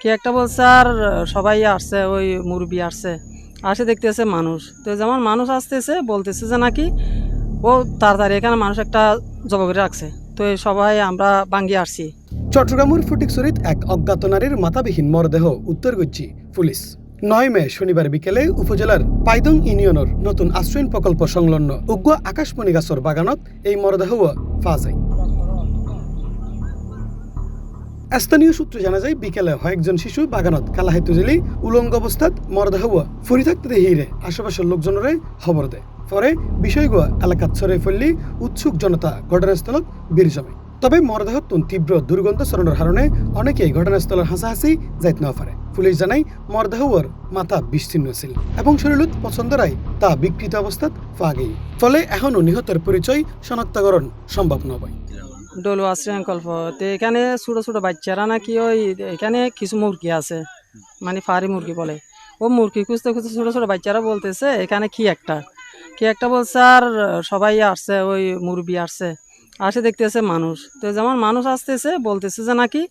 কি একটা বলছে আর সবাই আসছে, ওই মুরব্বি আসছে, আসে দেখতেছে মানুষ, তো যেমন মানুষ আসতেছে বলতেছে যে নাকি ও তাড়াতাড়ি এখানে মানুষ একটা জবাব করে রাখছে, তো এই সবাই আমরা বাঙ্গি আসছি। চট্টগ্রামের ফটিকছড়িত এক অজ্ঞাত নারীর মাথাবিহীন মরদেহ উদ্ধার করছি পুলিশ। 9 মে শনিবার বিকেলে উপজেলার পাইদং ইউনিয়নের নতুন আশ্রয়ণ প্রকল্প সংলগ্ন উগ্র আকাশমণি গাছর বাগানত এই মরদেহ পাওয়া যায়। স্থানীয় সূত্রে জানা যায় বিকেলে কয়েকজন শিশু বাগানত কালাহাইতু জেলি উলঙ্গ অবস্থাত মরদেহ ফুরি থাকতে দেহিরে আশেপাশের লোকজনরে খবর দেয়। পরে বিষয়গুলো এলাকাত ছড়াই ফেললি উৎসুক জনতা ঘটনাস্থলত বীর জমে। তবে মরদেহতুন তীব্র দুর্গন্ধ ছড়ানোর কারণে অনেকেই ঘটনাস্থলের হাসাহাসি যাইতে না পারে। পুলিশ জানায় মরদেহর মাথা বিচ্ছিন্ন ছিল এবং শরীরত পছন্দরাই তা বিকৃত অবস্থাত পাওয়া গেই। ফলে এখনও নিহতের পরিচয় শনাক্তকরণ সম্ভব নয়। ডোলো আশ্রয়ণ কল্প, তো এখানে ছোটো ছোটো বাচ্চারা নাকি ওই এখানে কিছু মুরগি আছে, মানে ফারি মুরগি বলে, ও মুরগি খুঁজতে খুঁজতে ছোটো ছোটো বাচ্চারা বলতেছে এখানে কি একটা বলছে আর সবাই আসছে, ওই মুরব্বি আসছে, আসে দেখতেছে মানুষ, তো যেমন মানুষ আসতেছে বলতেছে যে নাকি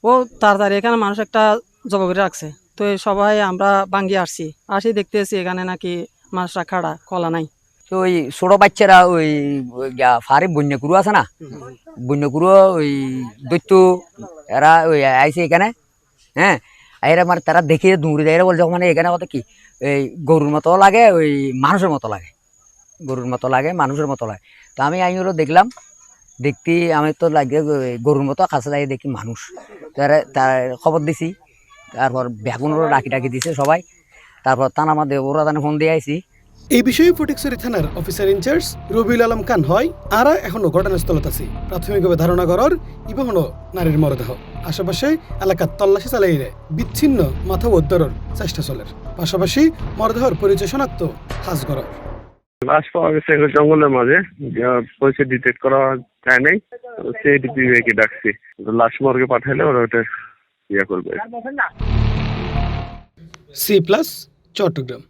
ও তাড়াতাড়ি এখানে মানুষ একটা জবাব করে রাখছে, তো এই সবাই আমরা বাঙ্গি আসছি, আসি দেখতেছি এখানে নাকি মানুষরা খাড়া, কলা নাই। তো ওই ছোট বাচ্চারা ওই ফারে বন্যকুরু আছে না, বন্যকুরু ওই দৈত্য এরা ওই আইসে এখানে। হ্যাঁ, এরা মানে তারা দেখে দৌড়ে যায়, এরা বলছে মানে এখানে কত কি এই গরুর মতো লাগে, ওই মানুষের মতো লাগে, গরুর মতো লাগে, মানুষের মতো লাগে। তো আমি আইনগুলো দেখলাম, দেখতে আমি তো লাগে গরুর মতো, কাছে লাগে দেখি মানুষ। তার খবর দিছি, তারপর বেগুনেরও ডাকি দিছে সবাই, তারপর তানা আমাদের ওরা তানে ফোন দিয়ে আইসি। এই বিষয়ে ফটিকছড়ি থানার অফিসার ইনচার্জ রবিউল আলম খান হয় আরা এখনো ঘটনাস্থলত আছে। প্রাথমিকভাবে ধারণা করার ইবহনো নারীর মরদেহ। আশেপাশে এলাকার তল্লাশি চালাইলে বিচ্ছিন্ন মাথা উদ্ধারের চেষ্টা চলে। পাশাপাশি মরদেহর পরিচয় শনাক্ত হাজ করার। লাশ পাওয়া গেছে জঙ্গলের মাঝে, পরিচয় ডিটেক্ট করা যায় নাই, সিআইডিপিকে ডাকছি, লাশ মর্গে পাঠাইলে ওরা ওটা ইয়া করবে। C+ চট্টগ্রাম।